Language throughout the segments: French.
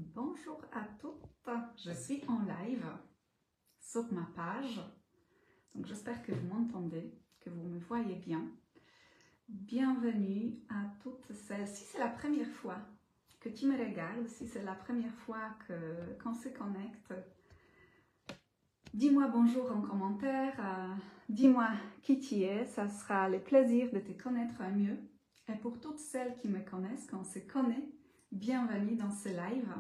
Bonjour à toutes, je suis en live sur ma page, donc j'espère que vous m'entendez, que vous me voyez bien. Bienvenue à toutes celles, si c'est la première fois que tu me regardes, si c'est la première fois qu'on se connecte, dis-moi bonjour en commentaire, dis-moi qui tu es, ça sera le plaisir de te connaître mieux. Et pour toutes celles qui me connaissent, qu'on se connaît, bienvenue dans ce live.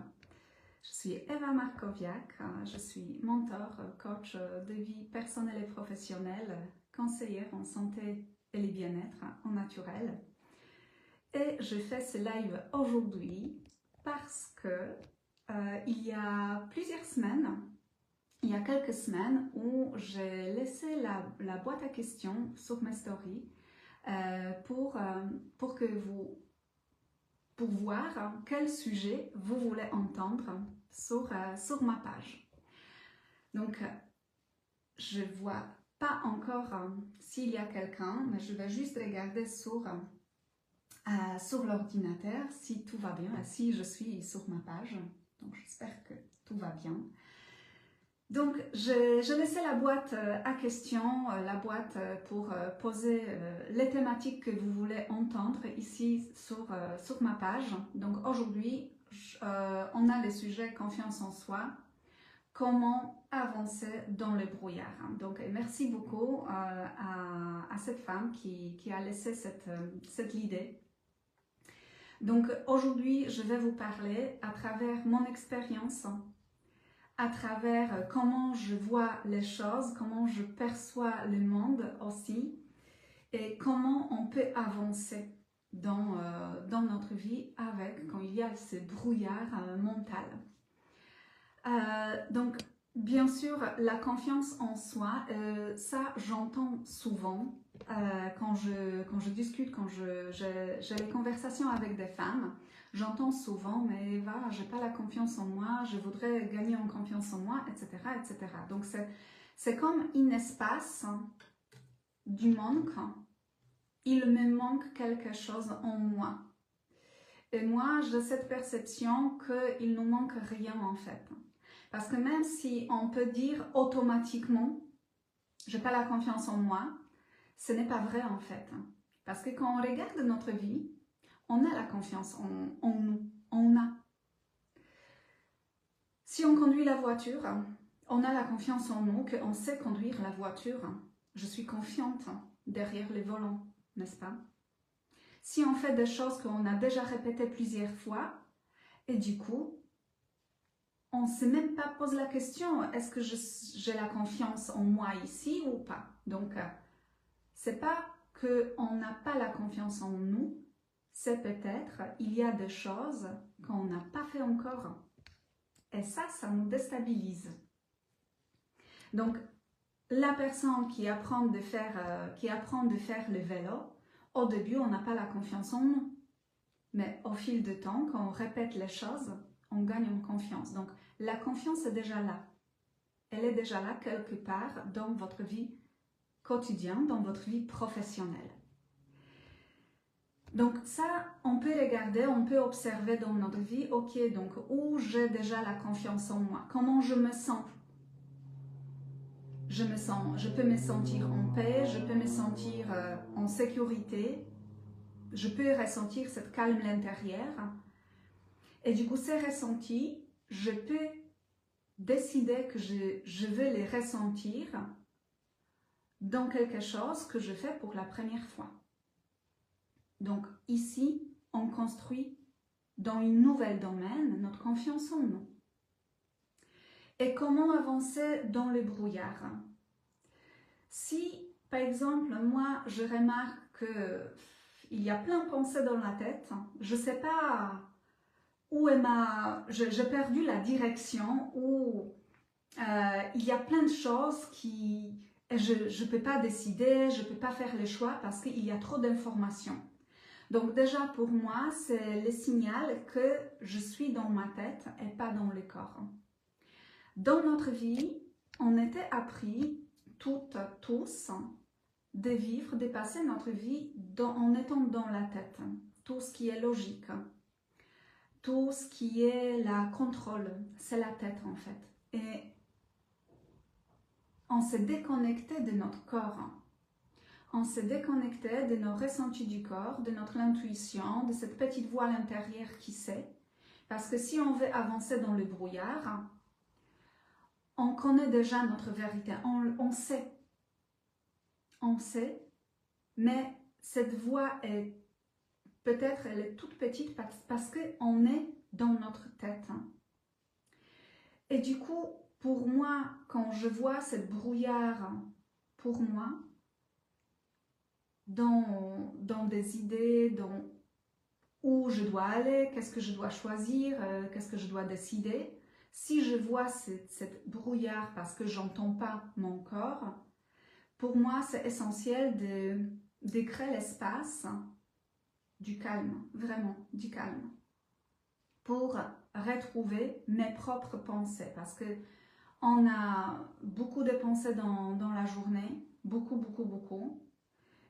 Je suis Eva Markowiak, je suis mentor, coach de vie personnelle et professionnelle, conseillère en santé et le bien-être en naturel. Et je fais ce live aujourd'hui parce que il y a plusieurs semaines, il y a quelques semaines où j'ai laissé la boîte à questions sur mes stories pour voir quel sujet vous voulez entendre sur ma page. Donc, je ne vois pas encore s'il y a quelqu'un, mais je vais juste regarder sur l'ordinateur si tout va bien, si je suis sur ma page. Donc, j'espère que tout va bien. Donc, je laissais la boîte à questions, la boîte pour poser les thématiques que vous voulez entendre ici sur ma page. Donc, aujourd'hui, on a le sujet confiance en soi, comment avancer dans le brouillard. Donc, merci beaucoup à cette femme qui a laissé cette idée. Donc, aujourd'hui, je vais vous parler à travers mon expérience, à travers comment je vois les choses, comment je perçois le monde aussi, et comment on peut avancer dans notre vie quand il y a ce brouillard mental. Donc, bien sûr, la confiance en soi, ça j'entends souvent quand je discute, quand j'ai les conversations avec des femmes. J'entends souvent, mais Eva, j'ai pas la confiance en moi, je voudrais gagner en confiance en moi, etc., etc. Donc, c'est comme un espace du manque. Il me manque quelque chose en moi. Et moi, j'ai cette perception qu'il ne manque rien en fait. Parce que même si on peut dire automatiquement, j'ai pas la confiance en moi, ce n'est pas vrai en fait. Parce que quand on regarde notre vie, on a la confiance en nous, on a. Si on conduit la voiture, on a la confiance en nous, qu'on sait conduire la voiture. Je suis confiante derrière le volant, n'est-ce pas? Si on fait des choses qu'on a déjà répétées plusieurs fois, et du coup, on ne s'est même pas posé la question, est-ce que j'ai la confiance en moi ici ou pas? Donc, c'est pas qu'on n'a pas la confiance en nous, c'est peut-être il y a des choses qu'on n'a pas fait encore. Et ça nous déstabilise. Donc, la personne qui apprend de faire le vélo, au début, on n'a pas la confiance en nous. Mais au fil du temps, quand on répète les choses, on gagne en confiance. Donc, la confiance est déjà là. Elle est déjà là quelque part dans votre vie quotidienne, dans votre vie professionnelle. Donc ça, on peut regarder, on peut observer dans notre vie, ok, donc où j'ai déjà la confiance en moi, comment je me sens. Je peux me sentir en paix, je peux me sentir en sécurité, je peux ressentir cette calme à l'intérieur. Et du coup, ces ressentis, je peux décider que je veux les ressentir dans quelque chose que je fais pour la première fois. Donc ici, on construit dans un nouvel domaine notre confiance en nous. Et comment avancer dans le brouillard? Si, par exemple, moi, je remarque qu'il y a plein de pensées dans la tête, je ne sais pas où est j'ai perdu la direction, où il y a plein de choses je ne peux pas décider, je ne peux pas faire les choix parce qu'il y a trop d'informations. Donc déjà pour moi, c'est le signal que je suis dans ma tête et pas dans le corps. Dans notre vie, on était appris, toutes, tous, de vivre, de passer notre vie en étant dans la tête. Tout ce qui est logique. tout ce qui est la contrôle, c'est la tête en fait. Et on s'est déconnecté de notre corps. On s'est déconnecté de nos ressentis du corps, de notre intuition, de cette petite voix à l'intérieur qui sait. Parce que si on veut avancer dans le brouillard, on connaît déjà notre vérité, on sait. On sait, mais cette voix est peut-être elle est toute petite parce qu'on est dans notre tête. Et du coup, pour moi, quand je vois cette brouillard, pour moi, dans des idées, dans où je dois aller, qu'est-ce que je dois choisir, qu'est-ce que je dois décider, si je vois cette brouillard parce que j'entends pas mon corps, pour moi, c'est essentiel de créer l'espace du calme, vraiment du calme, pour retrouver mes propres pensées. Parce que on a beaucoup de pensées dans la journée, beaucoup.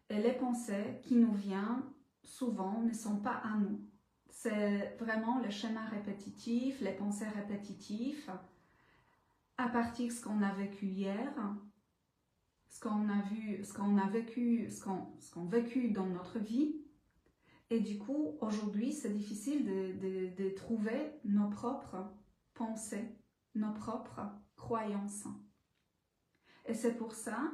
Et les pensées qui nous viennent, souvent, ne sont pas à nous. C'est vraiment le schéma répétitif, les pensées répétitives, à partir de ce qu'on a vécu hier, ce qu'on a vu, ce qu'on a vécu, ce qu'on a vécu dans notre vie. Et du coup, aujourd'hui, c'est difficile de trouver nos propres pensées, nos propres croyances. Et c'est pour ça,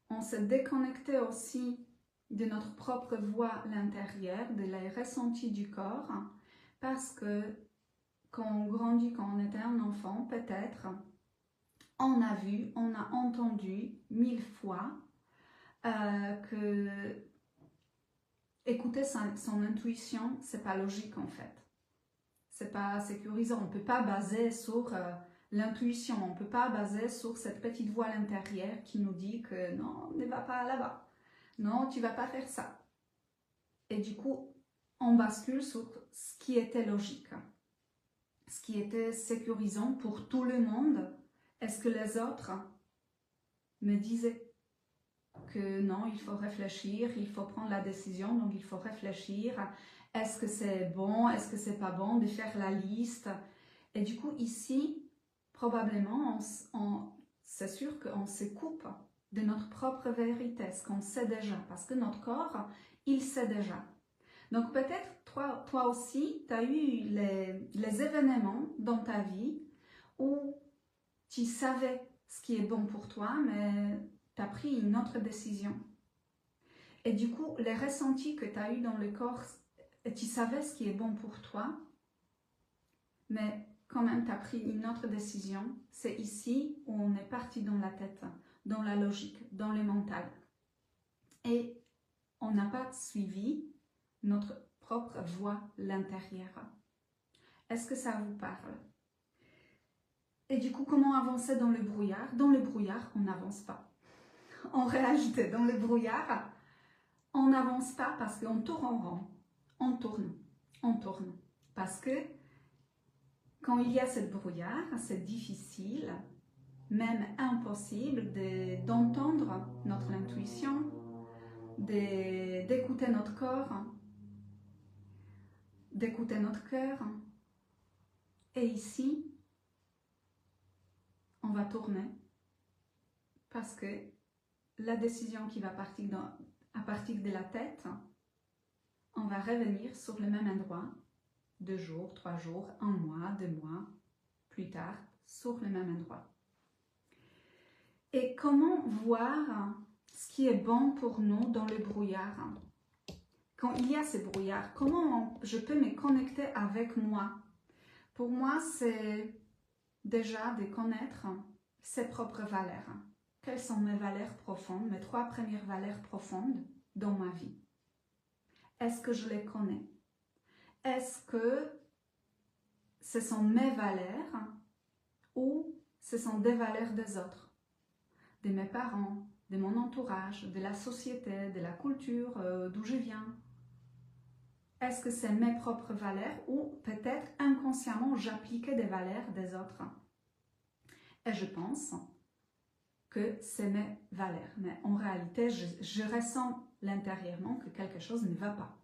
on s'est déconnecté aussi de notre propre voix à l'intérieur, de les ressentis du corps, parce que quand on grandit, quand on était un enfant, peut-être, on a vu, on a entendu 1000 fois que écouter son intuition, c'est pas logique en fait. C'est pas sécurisant. On ne peut pas baser sur l'intuition. On ne peut pas baser sur cette petite voix à l'intérieur qui nous dit que non, ne va pas là-bas. Non, tu vas pas faire ça. Et du coup, on bascule sur ce qui était logique. Ce qui était sécurisant pour tout le monde. Est-ce que les autres me disaient que non, il faut réfléchir, il faut prendre la décision, donc il faut réfléchir. Est-ce que c'est bon, est-ce que c'est pas bon, de faire la liste. Et du coup, ici, probablement, c'est sûr qu'on se coupe de notre propre vérité, ce qu'on sait déjà, parce que notre corps, il sait déjà. Donc peut-être, toi aussi, tu as eu les événements dans ta vie où tu savais ce qui est bon pour toi, mais tu as pris une autre décision. Et du coup, les ressentis que tu as eu dans le corps, tu savais ce qui est bon pour toi, mais quand même tu as pris une autre décision. C'est ici où on est parti dans la tête, dans la logique, dans le mental. Et on n'a pas suivi notre propre voix l'intérieur. Est-ce que ça vous parle? Et du coup, comment avancer dans le brouillard? Dans le brouillard, on n'avance pas. En réalité, dans le brouillard, on n'avance pas parce qu'on tourne en rond. On tourne. Parce que quand il y a cette brouillard, c'est difficile, même impossible d'entendre notre intuition, d'écouter notre corps, d'écouter notre cœur. Et ici, on va tourner parce que la décision qui va partir à partir de la tête, on va revenir sur le même endroit 2 jours, 3 jours, 1 mois, 2 mois plus tard sur le même endroit. Et comment voir ce qui est bon pour nous dans le brouillard? Quand il y a ce brouillard, comment je peux me connecter avec moi? Pour moi, c'est déjà de connaître ses propres valeurs. Quelles sont mes valeurs profondes, mes 3 premières valeurs profondes dans ma vie? Est-ce que je les connais? Est-ce que ce sont mes valeurs ou ce sont des valeurs des autres, de mes parents, de mon entourage, de la société, de la culture d'où je viens? Est-ce que c'est mes propres valeurs ou peut-être inconsciemment j'appliquais des valeurs des autres? Et je pense que c'est mes valeurs, mais en réalité je ressens intérieurement que quelque chose ne va pas.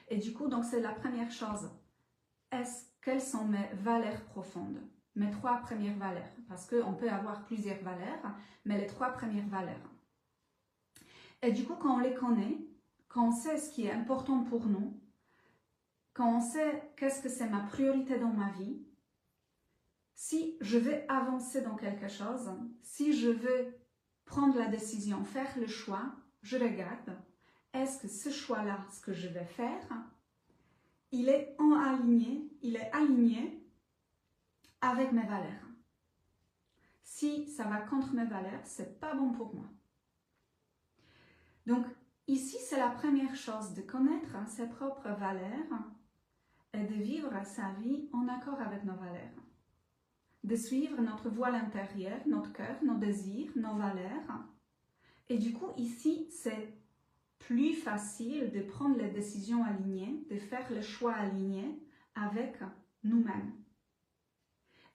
Et du coup, donc c'est la première chose. quelles sont mes valeurs profondes, mes 3 premières valeurs, parce qu'on peut avoir plusieurs valeurs, mais les 3 premières valeurs. Et du coup, quand on les connaît, quand on sait ce qui est important pour nous, quand on sait qu'est-ce que c'est ma priorité dans ma vie, si je veux avancer dans quelque chose, si je veux prendre la décision, faire le choix, je regarde, est-ce que ce choix-là, ce que je vais faire, il est aligné avec mes valeurs. Si ça va contre mes valeurs, c'est pas bon pour moi. Donc, ici, c'est la première chose, de connaître ses propres valeurs et de vivre sa vie en accord avec nos valeurs. De suivre notre voile intérieure, notre cœur, nos désirs, nos valeurs. Et du coup, ici, c'est plus facile de prendre les décisions alignées, de faire le choix aligné avec nous-mêmes.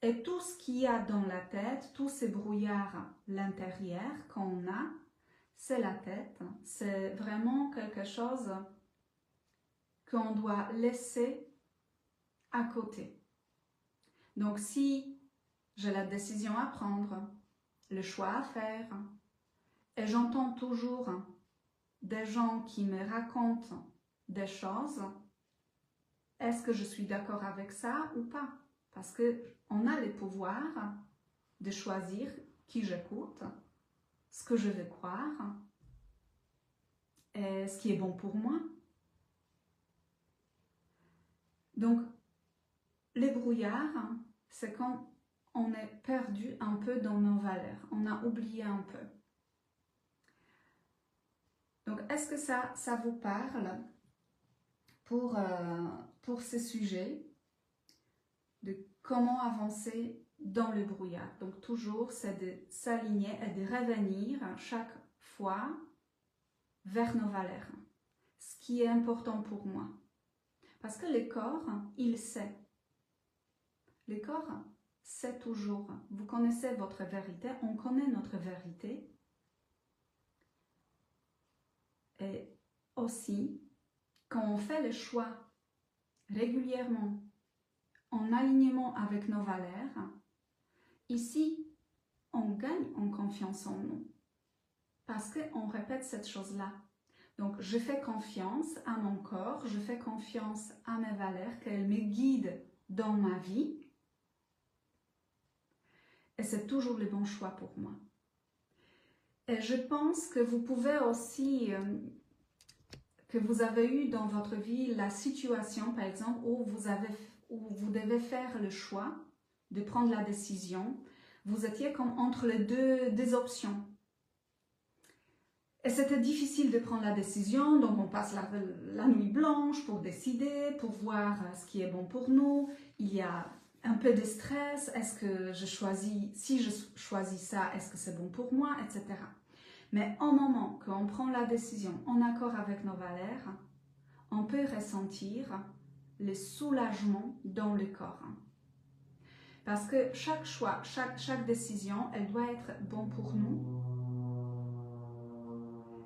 Et tout ce qu'il y a dans la tête, tous ces brouillards à l'intérieur qu'on a, c'est la tête. C'est vraiment quelque chose qu'on doit laisser à côté. Donc si j'ai la décision à prendre, le choix à faire, et j'entends toujours des gens qui me racontent des choses, est-ce que je suis d'accord avec ça ou pas? Parce qu'on a le pouvoir de choisir qui j'écoute, ce que je veux croire, et ce qui est bon pour moi. Donc, les brouillards, c'est quand on est perdu un peu dans nos valeurs, on a oublié un peu. Donc, est-ce que ça vous parle pour ce sujet de comment avancer dans le brouillard? Donc, toujours, c'est de s'aligner et de revenir chaque fois vers nos valeurs. Ce qui est important pour moi. Parce que le corps, il sait. Le corps sait toujours. Vous connaissez votre vérité, on connaît notre vérité. Et aussi, quand on fait le choix régulièrement en alignement avec nos valeurs, ici, on gagne en confiance en nous. Parce qu'on répète cette chose-là. Donc, je fais confiance à mon corps, je fais confiance à mes valeurs, qu'elles me guident dans ma vie. Et c'est toujours le bon choix pour moi. Et je pense que vous pouvez aussi, que vous avez eu dans votre vie la situation, par exemple, où vous devez faire le choix de prendre la décision. Vous étiez comme entre les deux options. Et c'était difficile de prendre la décision, donc on passe la nuit blanche pour décider, pour voir ce qui est bon pour nous. Il y a un peu de stress, est-ce que si je choisis ça, est-ce que c'est bon pour moi, etc. Mais au moment qu'on prend la décision en accord avec nos valeurs, on peut ressentir le soulagement dans le corps. Parce que chaque choix, chaque décision, elle doit être bonne pour nous.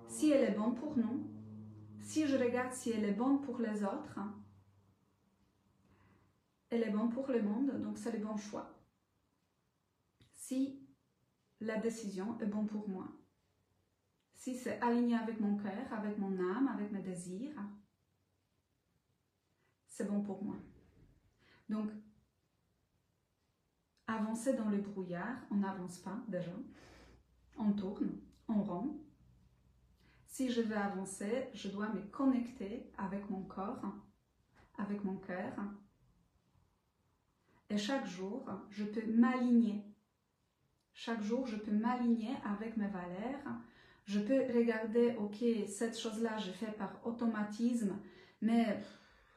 Si elle est bonne pour nous, si je regarde si elle est bonne pour les autres, elle est bonne pour le monde, donc c'est le bon choix. Si la décision est bonne pour moi, si c'est aligné avec mon cœur, avec mon âme, avec mes désirs, c'est bon pour moi. Donc, avancer dans le brouillard, on n'avance pas déjà, on tourne, on rond. Si je veux avancer, je dois me connecter avec mon corps, avec mon cœur. Et chaque jour, je peux m'aligner. Chaque jour, je peux m'aligner avec mes valeurs. Je peux regarder, ok, cette chose-là, je fais par automatisme, mais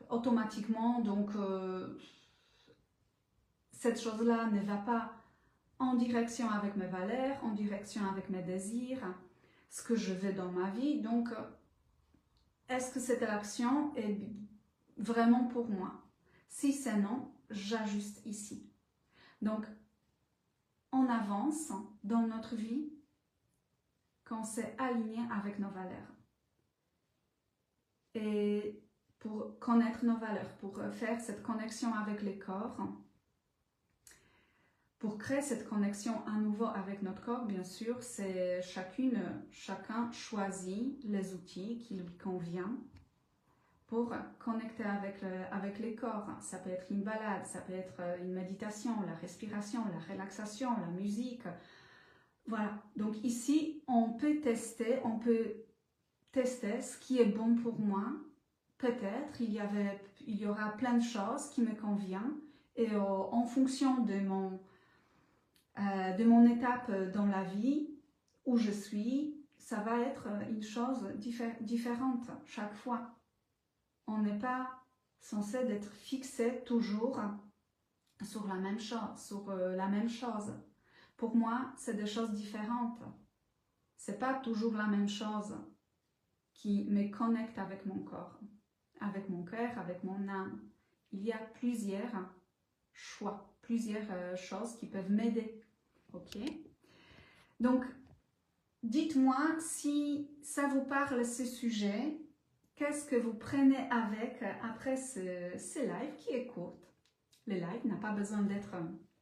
automatiquement, donc cette chose-là ne va pas en direction avec mes valeurs, en direction avec mes désirs, ce que je veux dans ma vie. Donc, est-ce que cette action est vraiment pour moi? Si c'est non, j'ajuste ici. Donc, on avance dans notre vie quand on s'est aligné avec nos valeurs. Et pour connaître nos valeurs, pour faire cette connexion avec les corps, pour créer cette connexion à nouveau avec notre corps, bien sûr, c'est chacun choisit les outils qui lui conviennent pour connecter avec les corps. Ça peut être une balade, ça peut être une méditation, la respiration, la relaxation, la musique. Voilà, donc ici, on peut tester ce qui est bon pour moi. Peut-être il y aura plein de choses qui me conviennent et en fonction de mon étape dans la vie où je suis, ça va être une chose différente chaque fois. On n'est pas censé être fixé toujours sur la même chose, Pour moi, c'est des choses différentes. C'est pas toujours la même chose qui me connecte avec mon corps, avec mon cœur, avec mon âme. Il y a plusieurs choix, plusieurs choses qui peuvent m'aider. Ok? Donc, dites-moi si ça vous parle, ce sujet. Qu'est-ce que vous prenez après ce live qui est court? Le live n'a pas besoin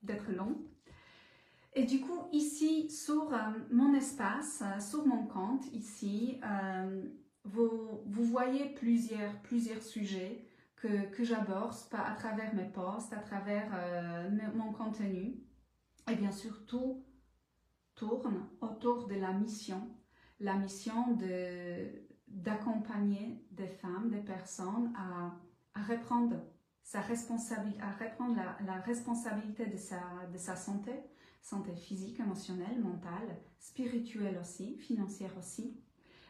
d'être long. Et du coup, ici, sur mon espace, sur mon compte, ici, vous voyez plusieurs sujets que j'aborde à travers mes posts, à travers mon contenu. Et bien sûr, tout tourne autour de la mission d'accompagner des femmes, des personnes à reprendre sa responsabilité, à reprendre la responsabilité de sa santé physique, émotionnelle, mentale, spirituelle aussi, financière aussi.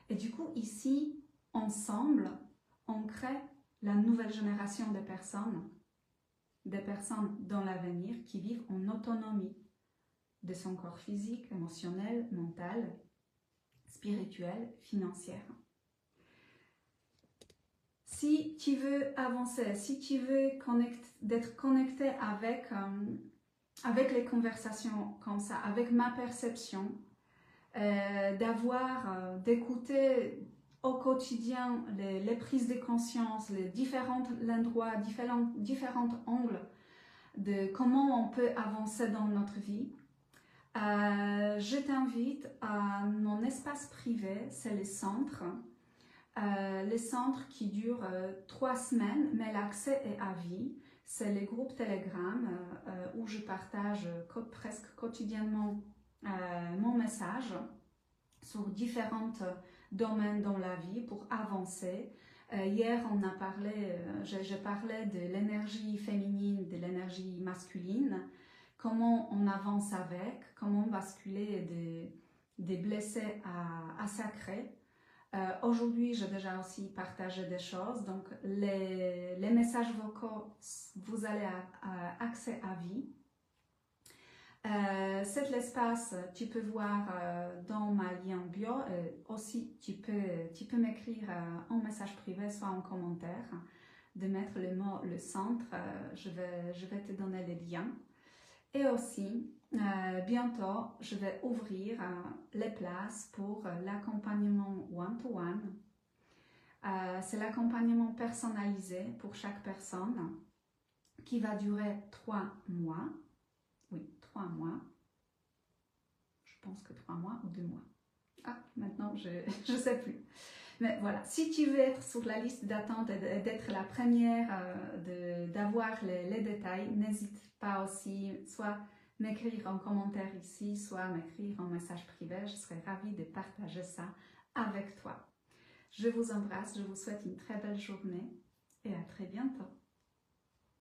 Et du coup, ici, ensemble, on crée la nouvelle génération de personnes dans l'avenir qui vivent en autonomie de son corps physique, émotionnel, mental, spirituel, financière. Si tu veux avancer, si tu veux d'être connecté avec les conversations comme ça, avec ma perception, d'écouter au quotidien les prises de conscience, les différents endroits, différents angles de comment on peut avancer dans notre vie, je t'invite à mon espace privé, c'est les centres qui durent 3 semaines, mais l'accès est à vie. C'est les groupes Telegram où je partage presque quotidiennement mon message sur différents domaines dans la vie pour avancer. Hier, je parlais de l'énergie féminine, de l'énergie masculine, comment on avance avec, comment basculer des blessés à sacrés. Aujourd'hui, j'ai déjà aussi partagé des choses, donc les messages vocaux, vous allez accès à vie. Cet espace, tu peux voir dans ma lien bio. Aussi, tu peux m'écrire en message privé, soit en commentaire, de mettre le mot le centre. Je vais te donner les liens. Et aussi, bientôt, je vais ouvrir les places pour l'accompagnement one-to-one. C'est l'accompagnement personnalisé pour chaque personne qui va durer 3 mois. Oui, 3 mois. Je pense que 3 mois ou 2 mois. Ah, maintenant, je ne sais plus. Mais voilà, si tu veux être sur la liste d'attente et d'être la première, d'avoir les détails, n'hésite pas aussi, soit m'écrire en commentaire ici, soit m'écrire en message privé. Je serai ravie de partager ça avec toi. Je vous embrasse, je vous souhaite une très belle journée et à très bientôt.